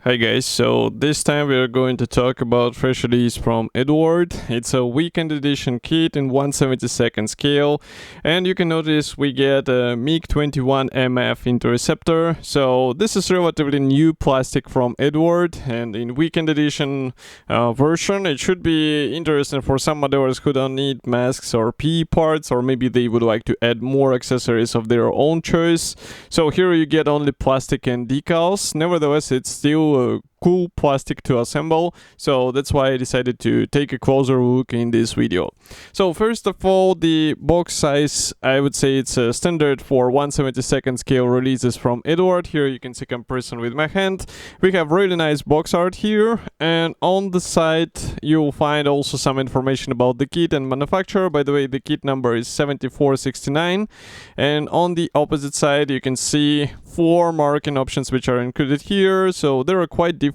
Hi guys, so this time we are going to talk about fresh release from Eduard. It's a weekend edition kit in 1/72 scale, and you can notice we get a MiG-21MF Interceptor. So this is relatively new plastic from Eduard, and in weekend edition version it should be interesting for some modders who don't need masks or PE parts, or maybe they would like to add more accessories of their own choice. So here you get only plastic and decals. Nevertheless, it's still a cool plastic to assemble, so that's why I decided to take a closer look in this video. So first of all, the box size, I would say it's a standard for 1/72 scale releases from Eduard. Here you can see comparison with my hand. We have really nice box art here, and on the side you'll find also some information about the kit and manufacturer. By the way, the kit number is 7469, and on the opposite side you can see 4 marking options which are included here, so they are quite different.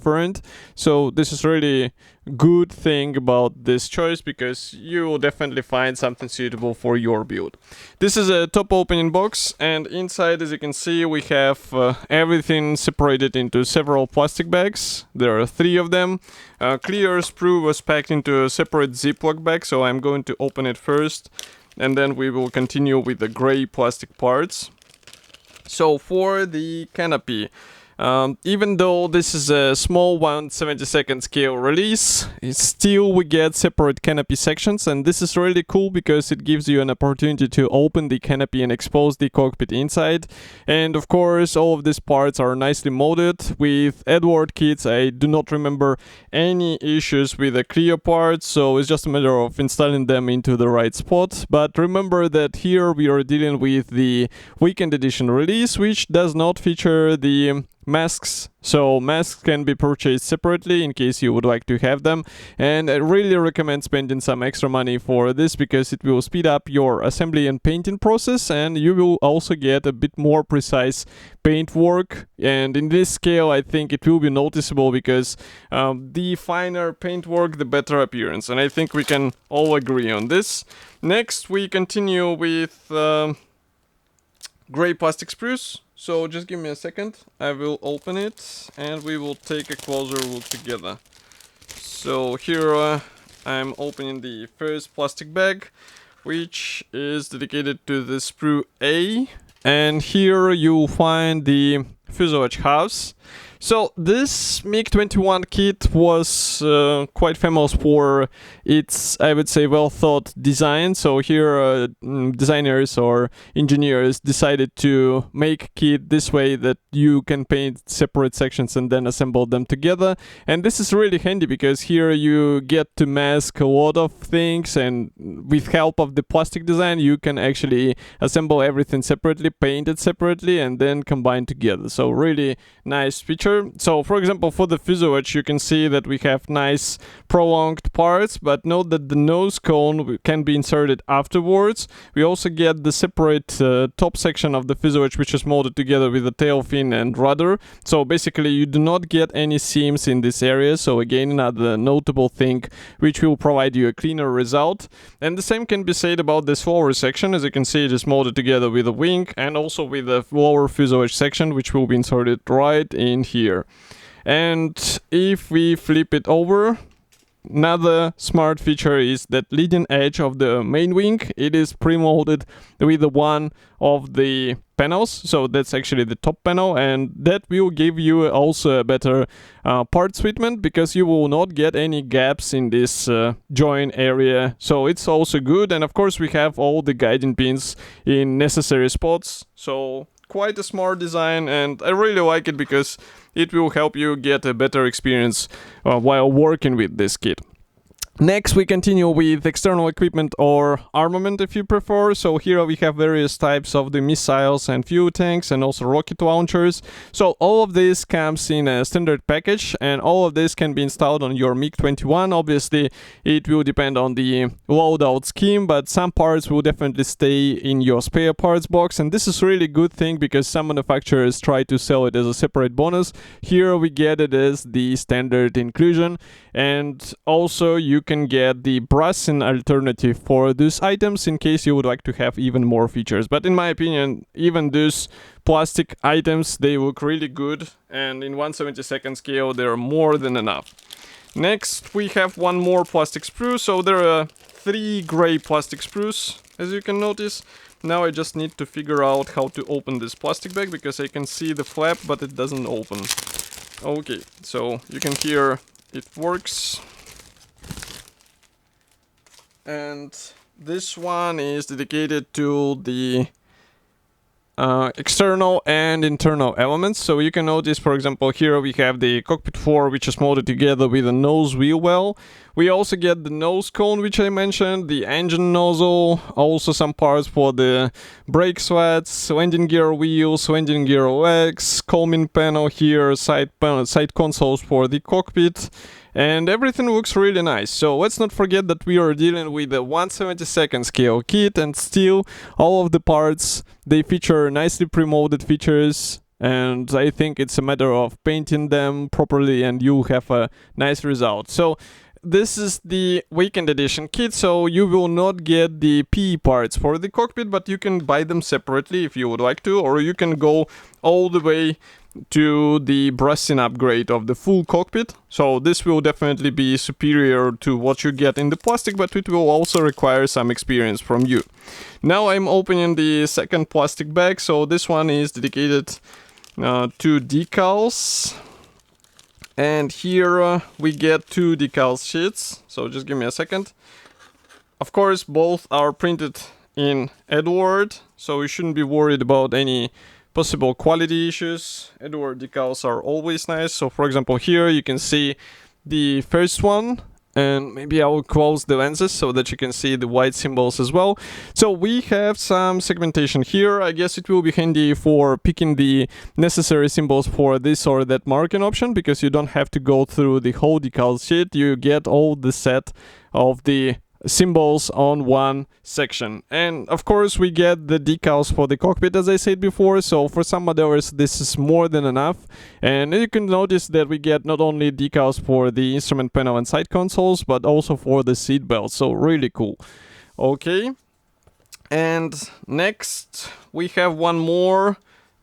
So this is really good thing about this choice, because you will definitely find something suitable for your build. This is a top opening box, and inside, as you can see, we have everything separated into several plastic bags. There are 3 of them. Clear sprue was packed into a separate Ziploc bag, so I'm going to open it first, and then we will continue with the gray plastic parts. So for the canopy, even though this is a small 1/72 scale release, still we get separate canopy sections, and this is really cool because it gives you an opportunity to open the canopy and expose the cockpit inside. And of course, all of these parts are nicely molded. With Eduard kits, I do not remember any issues with the clear parts, so it's just a matter of installing them into the right spot. But remember that here we are dealing with the weekend edition release, which does not feature the masks, so masks can be purchased separately in case you would like to have them, and I really recommend spending some extra money for this because it will speed up your assembly and painting process, and you will also get a bit more precise paint work. And in this scale I think it will be noticeable because the finer paint work, the better appearance, and I think we can all agree on this. Next we continue with gray plastic sprues. So just give me a second, I will open it and we will take a closer look together. So here I'm opening the first plastic bag, which is dedicated to the sprue A, and here you'll find the fuselage halves. So this MiG-21 kit was quite famous for its, I would say, well thought design. So here designers or engineers decided to make a kit this way that you can paint separate sections and then assemble them together. And this is really handy because here you get to mask a lot of things, and with help of the plastic design you can actually assemble everything separately, paint it separately, and then combine together. So really nice feature. So for example, for the fuselage you can see that we have nice prolonged parts, but note that the nose cone can be inserted afterwards. We also get the separate top section of the fuselage, which is molded together with the tail fin and rudder. So basically you do not get any seams in this area, so again another notable thing which will provide you a cleaner result. And the same can be said about this lower section. As you can see, it is molded together with the wing and also with the lower fuselage section, which will be inserted right in here. And if we flip it over, another smart feature is that leading edge of the main wing, it is pre-molded with the one of the panels, so that's actually the top panel, and that will give you also a better part treatment because you will not get any gaps in this join area, so it's also good. And of course we have all the guiding pins in necessary spots, so quite a smart design, and I really like it because it will help you get a better experience while working with this kit. Next we continue with external equipment or armament if you prefer. So here we have various types of the missiles and fuel tanks and also rocket launchers. So all of this comes in a standard package, and all of this can be installed on your MiG-21. Obviously it will depend on the loadout scheme, but some parts will definitely stay in your spare parts box, and this is really good thing because some manufacturers try to sell it as a separate bonus. Here we get it as the standard inclusion, and also you can get the Brussin alternative for those items in case you would like to have even more features. But in my opinion, even those plastic items, they look really good, and in 1/72 scale they're more than enough. Next we have one more plastic sprue. So there are 3 gray plastic sprues, as you can notice. Now I just need to figure out how to open this plastic bag, because I can see the flap but it doesn't open. Okay, so you can hear it works. And this one is dedicated to the external and internal elements. So you can notice, for example, here we have the cockpit floor, which is molded together with a nose wheel well. We also get the nose cone, which I mentioned, the engine nozzle, also some parts for the brake slats, landing gear wheels, landing gear legs, coaming panel here, side consoles for the cockpit. And everything looks really nice. So let's not forget that we are dealing with a 1/72 scale kit, and still all of the parts, they feature nicely pre-molded features, and I think it's a matter of painting them properly and you have a nice result. So this is the weekend edition kit, so you will not get the PE parts for the cockpit, but you can buy them separately if you would like to, or you can go all the way to the Brussin upgrade of the full cockpit. So this will definitely be superior to what you get in the plastic, but it will also require some experience from you. Now I'm opening the second plastic bag. So this one is dedicated to decals, and here we get 2 decal sheets. So just give me a second. Of course, both are printed in Eduard, so you shouldn't be worried about any possible quality issues. Eduard decals are always nice. So for example, here you can see the first one, and maybe I will close the lenses so that you can see the white symbols as well. So we have some segmentation here. I guess it will be handy for picking the necessary symbols for this or that marking option, because you don't have to go through the whole decal sheet. You get all the set of the symbols on one section. And of course we get the decals for the cockpit, as I said before, so for some modelers this is more than enough. And you can notice that we get not only decals for the instrument panel and side consoles, but also for the seat belt, so really cool. Okay, and next we have one more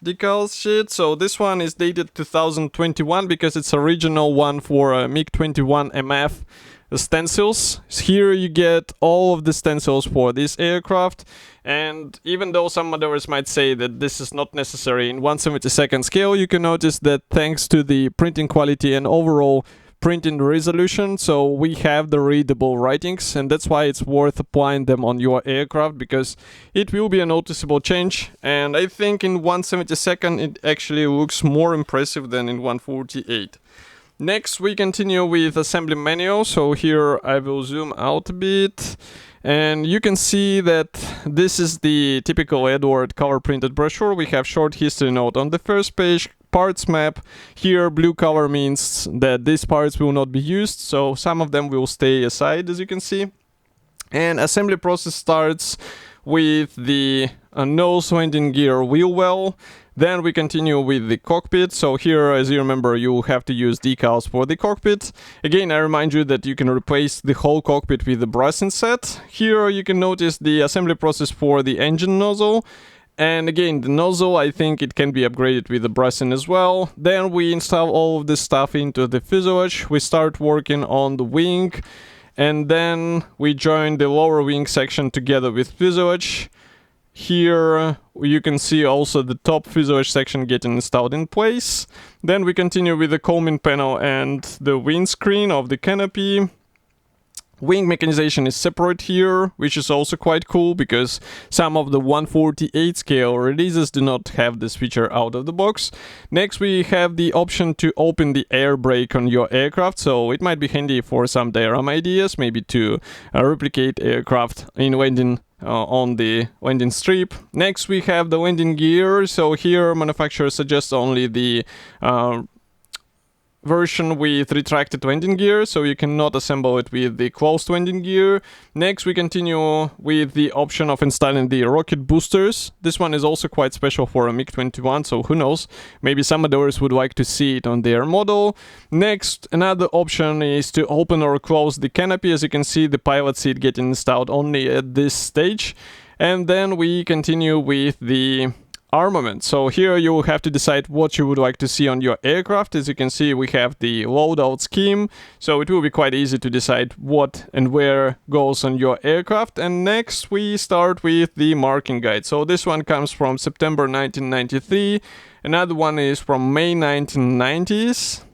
decal sheet. So this one is dated 2021 because it's original one for MiG-21MF stencils. Here you get all of the stencils for this aircraft, and even though some modelers might say that this is not necessary in 1/72 scale, you can notice that thanks to the printing quality and overall printing resolution, so we have the readable writings, and that's why it's worth applying them on your aircraft, because it will be a noticeable change. And I think in 1/72 it actually looks more impressive than in 1/48. Next we continue with assembly manual. So here I will zoom out a bit, and you can see that this is the typical Eduard color printed brochure. We have short history note on the first page, parts map. Here blue color means that these parts will not be used, so some of them will stay aside, as you can see. And assembly process starts with the nose landing gear wheel well. Then we continue with the cockpit. So here, as you remember, you have to use decals for the cockpit. Again, I remind you that you can replace the whole cockpit with the Brussin set. Here you can notice the assembly process for the engine nozzle. And again, the nozzle, I think it can be upgraded with the Brussin as well. Then we install all of this stuff into the fuselage. We start working on the wing, and then we join the lower wing section together with fuselage. Here you can see also the top fuselage section getting installed in place. Then we continue with the coaming panel and the windscreen of the canopy. Wing mechanization is separate here, which is also quite cool because some of the 1/48 scale releases do not have this feature out of the box. Next we have the option to open the air brake on your aircraft, so it might be handy for some diorama ideas, maybe to replicate aircraft in landing on the landing strip. Next we have the landing gear. So here manufacturer suggests only the version with retracted landing gear, so you cannot assemble it with the closed landing gear. Next, we continue with the option of installing the rocket boosters. This one is also quite special for a MiG-21, so who knows, maybe some others would like to see it on their model. Next, another option is to open or close the canopy. As you can see, the pilot seat getting installed only at this stage. And then we continue with the armament. So here you will have to decide what you would like to see on your aircraft. As you can see, we have the loadout scheme, so it will be quite easy to decide what and where goes on your aircraft. And next we start with the marking guide. So this one comes from September 1993, another one is from May 1990s,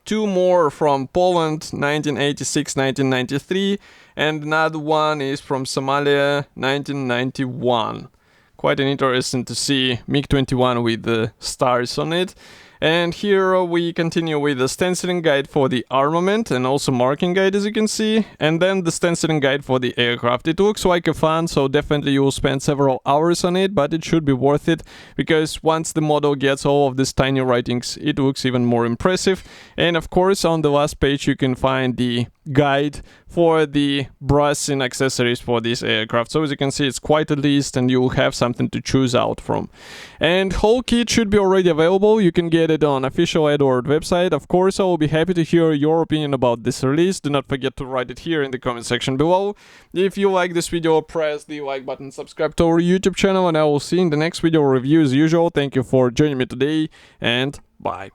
two more from Poland 1986-1993, and another one is from Somalia 1991. Quite an interesting to see MiG-21 with the stars on it. And here we continue with the stenciling guide for the armament and also marking guide, as you can see, and then the stenciling guide for the aircraft. It looks like a fun, so definitely you will spend several hours on it, but it should be worth it, because once the model gets all of these tiny writings, it looks even more impressive. And of course, on the last page you can find the guide for the brass and accessories for this aircraft. So as you can see, it's quite a list and you will have something to choose out from. And whole kit should be already available. You can get it on official Eduard website. Of course, I will be happy to hear your opinion about this release. Do not forget to write it here in the comment section below. If you like this video, press the like button, subscribe to our YouTube channel, and I will see you in the next video review as usual. Thank you for joining me today, and bye.